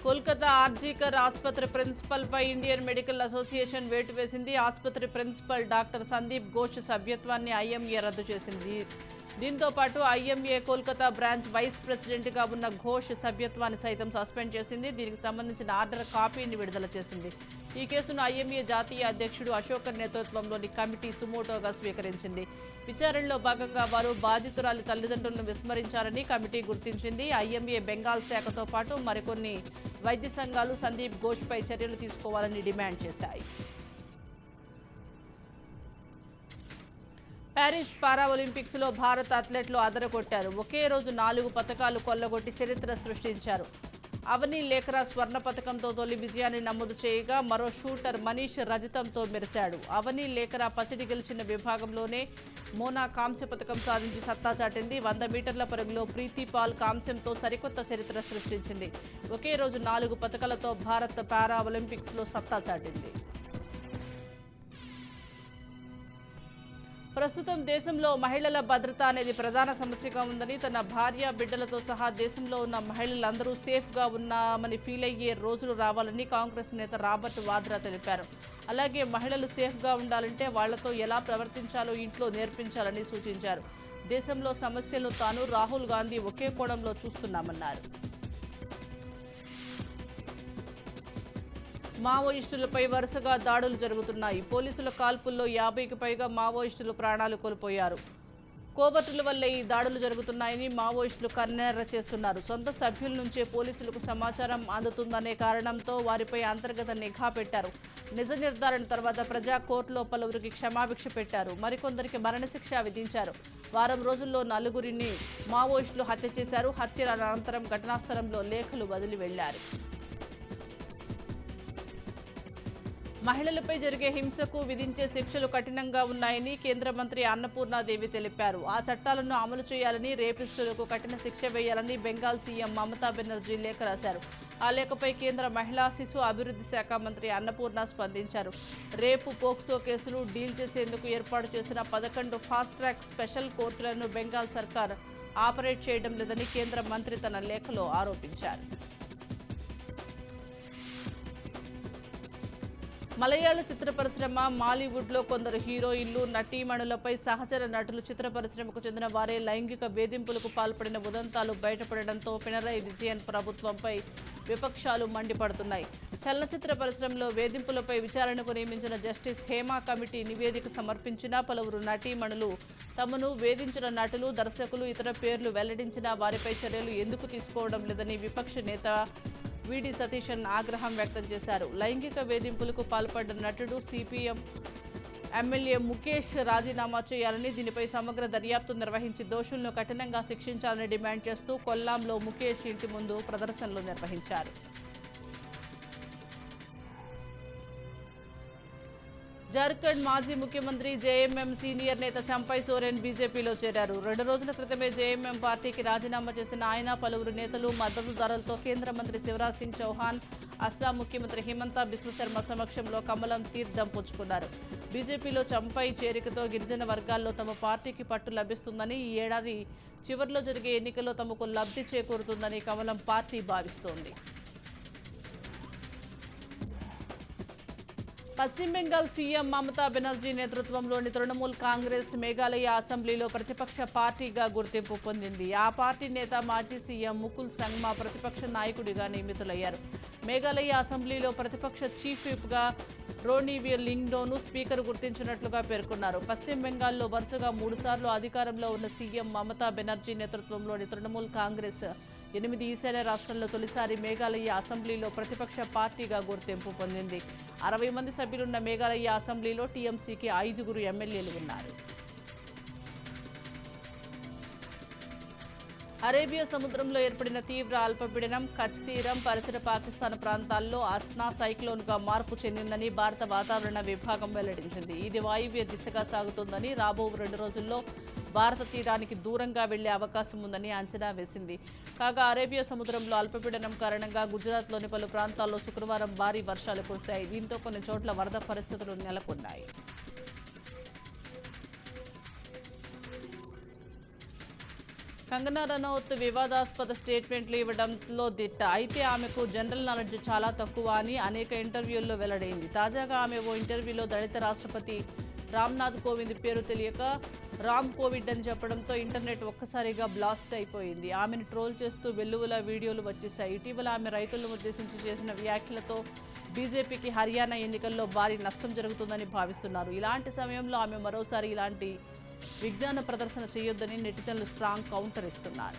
కోల్కతా ఆర్జీకర్ ఆసుపత్రి ప్రిన్సిపల్పై Indian medical association వేటు వేసింది. ఆసుపత్రి ప్రిన్సిపల్ డాక్టర్ సందీప్ ఘోష్ సభ్యత్వాన్ని ఐఎంఏ రద్దు చేసింది. దీంతో పాటు ఐఎంఏ కోల్కతా బ్రాంచ్ వైస్ ప్రెసిడెంట్గా ఉన్న ఘోష్ సభ్యత్వాన్ని సైతం సస్పెండ్ చేసింది. దీనికి సంబంధించిన ఆర్డర్ కాపీని విడుదల చేసింది. ఈ కేసును ఐఎంఏ జాతీయ అధ్యక్షుడు అశోకర్ నేతృత్వంలోని కమిటీ సుమోటోగా స్వీకరించింది. విచారణలో భాగంగా వారు బాధితురాలి తల్లిదండ్రులను విస్మరించారని కమిటీ గుర్తించింది. ఐఎంఏ బెంగాల్ శాఖతో పాటు మరికొన్ని వైద్య సంఘాలు సందీప్ ఘోష్పై చర్యలు తీసుకోవాలని డిమాండ్ చేశాయి. ప్యారిస్ పారా ఒలింపిక్స్లో భారత అథ్లెట్లు అదరగొట్టారు. ఒకే రోజు 4 పతకాలు కొల్లగొట్టి చరిత్ర సృష్టించారు. అవని లేఖరా స్వర్ణ పతకంతో తొలి విజయాన్ని నమోదు చేయగా మరో షూటర్ మనీష్ రజతంతో మెరిశాడు. అవని లేఖరా పసిడి గెలిచిన విభాగంలోనే మోనా కాంస్య పతకం సాధించి సత్తా చాటింది. 100 మీటర్ల పరుగులో ప్రీతి పాల్ కాంస్యంతో సరికొత్త చరిత్ర సృష్టించింది. ఒకే రోజు 4 పతకాలతో భారత్ పారా ఒలింపిక్స్లో సత్తా చాటింది. ప్రస్తుతం దేశంలో మహిళల భద్రత అనేది ప్రధాన సమస్యగా ఉందని, తన భార్య బిడ్డలతో సహా దేశంలో ఉన్న మహిళలందరూ సేఫ్గా ఉన్నామని ఫీల్ అయ్యే రోజులు రావాలని కాంగ్రెస్ నేత రాబర్ట్ వాద్రా తెలిపారు. అలాగే మహిళలు సేఫ్గా ఉండాలంటే వాళ్లతో ఎలా ప్రవర్తించాలో ఇంట్లో నేర్పించాలని సూచించారు. దేశంలో సమస్యలను తాను రాహుల్ గాంధీ ఒకే కోణంలో చూస్తున్నామన్నారు. మావోయిస్టులపై వరుసగా దాడులు జరుగుతున్నాయి. పోలీసుల కాల్పుల్లో 50కి పైగా మావోయిస్టులు ప్రాణాలు కోల్పోయారు. కోబర్టుల వల్లే ఈ దాడులు జరుగుతున్నాయని మావోయిస్టులు కన్నెర్ర చేస్తున్నారు. సొంత సభ్యుల నుంచే పోలీసులకు సమాచారం అందుతుందనే కారణంతో వారిపై అంతర్గత నిఘా పెట్టారు. నిజ నిర్ధారణ తర్వాత ప్రజా కోర్టులో పలువురికి క్షమాభిక్ష పెట్టారు. మరికొందరికి మరణశిక్ష విధించారు. వారం రోజుల్లో 4గురిని మావోయిస్టులు హత్య చేశారు. హత్యల అనంతరం ఘటనా స్థలంలో లేఖలు వదిలి వెళ్లారు. మహిళలపై జరిగే హింసకు విధించే శిక్షలు కఠినంగా ఉన్నాయని కేంద్ర మంత్రి అన్నపూర్ణాదేవి తెలిపారు. ఆ చట్టాలను అమలు చేయాలని, రేపిస్టులకు కఠిన శిక్ష వేయాలని బెంగాల్ సీఎం మమతా బెనర్జీ లేఖ రాశారు. ఆ లేఖపై కేంద్ర మహిళా శిశు అభివృద్ధి శాఖ మంత్రి అన్నపూర్ణ స్పందించారు. రేపు పోక్సో కేసులు డీల్ చేసేందుకు ఏర్పాటు చేసిన 11 ఫాస్ట్ ట్రాక్ స్పెషల్ కోర్టులను బెంగాల్ సర్కార్ ఆపరేట్ చేయడం లేదని కేంద్ర మంత్రి తన లేఖలో ఆరోపించారు. మలయాళ చిత్ర పరిశ్రమ, మాలీవుడ్లో కొందరు హీరోయిన్లు, నటీమణులపై సహచర నటులు, చిత్ర పరిశ్రమకు చెందిన వారే లైంగిక వేధింపులకు పాల్పడిన ఉదంతాలు బయటపడడంతో పినరయి విజయన్ ప్రభుత్వంపై విపక్షాలు మండిపడుతున్నాయి. చలనచిత్ర పరిశ్రమలో వేధింపులపై విచారణకు నియమించిన జస్టిస్ హేమా కమిటీ నివేదిక సమర్పించిన పలువురు నటీమణులు తమను వేధించిన నటులు, దర్శకులు ఇతర పేర్లు వెల్లడించినా వారిపై చర్యలు ఎందుకు తీసుకోవడం లేదని విపక్ష నేత వీడి సతీశన్ ఆగ్రహం వ్యక్తం చేశారు. లైంగిక వేధింపులకు పాల్పడ్డ నటుడు సిపిఎం ఎమ్మెల్యే ముఖేష్ రాజీనామా చేయాలని, దీనిపై సమగ్ర దర్యాప్తు నిర్వహించి దోషులను కఠినంగా శిక్షించాలని డిమాండ్ చేస్తూ కొల్లాంలో ముఖేష్ ఇంటి ముందు ప్రదర్శనలు నిర్వహించారు. జార్ఖండ్ మాజీ ముఖ్యమంత్రి జేఎంఎం సీనియర్ నేత చంపై సోరెన్ బీజేపీలో చేరారు. 2 రోజుల క్రితమే జేఎంఎం పార్టీకి రాజీనామా చేసిన ఆయన పలువురు నేతలు, మద్దతుదారులతో కేంద్ర మంత్రి శివరాజ్ సింగ్ చౌహాన్, అస్సాం ముఖ్యమంత్రి హిమంతా బిశ్వ శర్మ సమక్షంలో కమలం తీర్థం పుచ్చుకున్నారు. బీజేపీలో చంపై చేరికతో గిరిజన వర్గాల్లో తమ పార్టీకి పట్టు లభిస్తుందని, ఈ ఏడాది చివరిలో జరిగే ఎన్నికల్లో తమకు లబ్ధి చేకూరుతుందని కమలం పార్టీ భావిస్తోంది. పశ్చిమ బెంగాల్ సీఎం మమతా బెనర్జీ నేతృత్వంలోని తృణమూల్ కాంగ్రెస్ మేఘాలయ అసెంబ్లీలో ప్రతిపక్ష పార్టీగా గుర్తింపు పొందింది. ఆ పార్టీ నేత మాజీ సీఎం ముకుల్ సంగ్మా ప్రతిపక్ష నాయకుడిగా నియమితులయ్యారు. మేఘాలయ అసెంబ్లీలో ప్రతిపక్ష చీఫ్ విప్గా రోనీవీర్ లింగ్డోను స్పీకర్ గుర్తించినట్లుగా పేర్కొన్నారు. పశ్చిమ బెంగాల్లో వరుసగా 3 సార్లు అధికారంలో ఉన్న సీఎం మమతా బెనర్జీ నేతృత్వంలోని తృణమూల్ కాంగ్రెస్ 8 ఈశాన్య రాష్ట్రాల్లో తొలిసారి మేఘాలయ అసెంబ్లీలో ప్రతిపక్ష పార్టీగా గుర్తింపు పొందింది. 60 మంది సభ్యులున్న మేఘాలయ అసెంబ్లీలో టీఎంసీకి 5 ఎమ్మెల్యేలు ఉన్నారు. అరేబియా సముద్రంలో ఏర్పడిన తీవ్ర అల్పపీడనం కచ్ తీరం, పరిసర పాకిస్తాన్ ప్రాంతాల్లో అస్నా సైక్లోన్గా మార్పు చెందిందని భారత వాతావరణ విభాగం వెల్లడించింది. ఇది వాయువ్య దిశగా సాగుతుందని, రాబో 2 రోజుల్లో భారత తీరానికి దూరంగా వెళ్లే అవకాశం ఉందని అంచనా వేసింది. కాగా అరేబియా సముద్రంలో అల్పపీడనం కారణంగా గుజరాత్లోని పలు ప్రాంతాల్లో శుక్రవారం భారీ వర్షాలు కురిశాయి. దీంతో కొన్ని చోట్ల వరద పరిస్థితులు నెలకొన్నాయి. కంగనా రనౌత్ వివాదాస్పద స్టేట్మెంట్లు ఇవ్వడంలో దిట్ట. అయితే ఆమెకు జనరల్ నాలెడ్జ్ చాలా తక్కువ అని అనేక ఇంటర్వ్యూల్లో వెల్లడైంది. తాజాగా ఆమె ఓ ఇంటర్వ్యూలో దళిత రాష్ట్రపతి రామ్నాథ్ కోవింద్ పేరు తెలియక రామ్ కోవిడ్ అని చెప్పడంతో ఇంటర్నెట్ ఒక్కసారిగా బ్లాస్ట్ అయిపోయింది. ఆమెను ట్రోల్ చేస్తూ వెల్లువల వీడియోలు వచ్చేశాయి. ఇటీవల ఆమె రైతులను ఉద్దేశించి చేసిన వ్యాఖ్యలతో బీజేపీకి హర్యానా ఎన్నికల్లో భారీ నష్టం జరుగుతుందని భావిస్తున్నారు. ఇలాంటి సమయంలో ఆమె మరోసారి ఇలాంటి విజ్ఞాన ప్రదర్శన చేయొద్దని నెటిజన్లు స్ట్రాంగ్ కౌంటర్ ఇస్తున్నారు.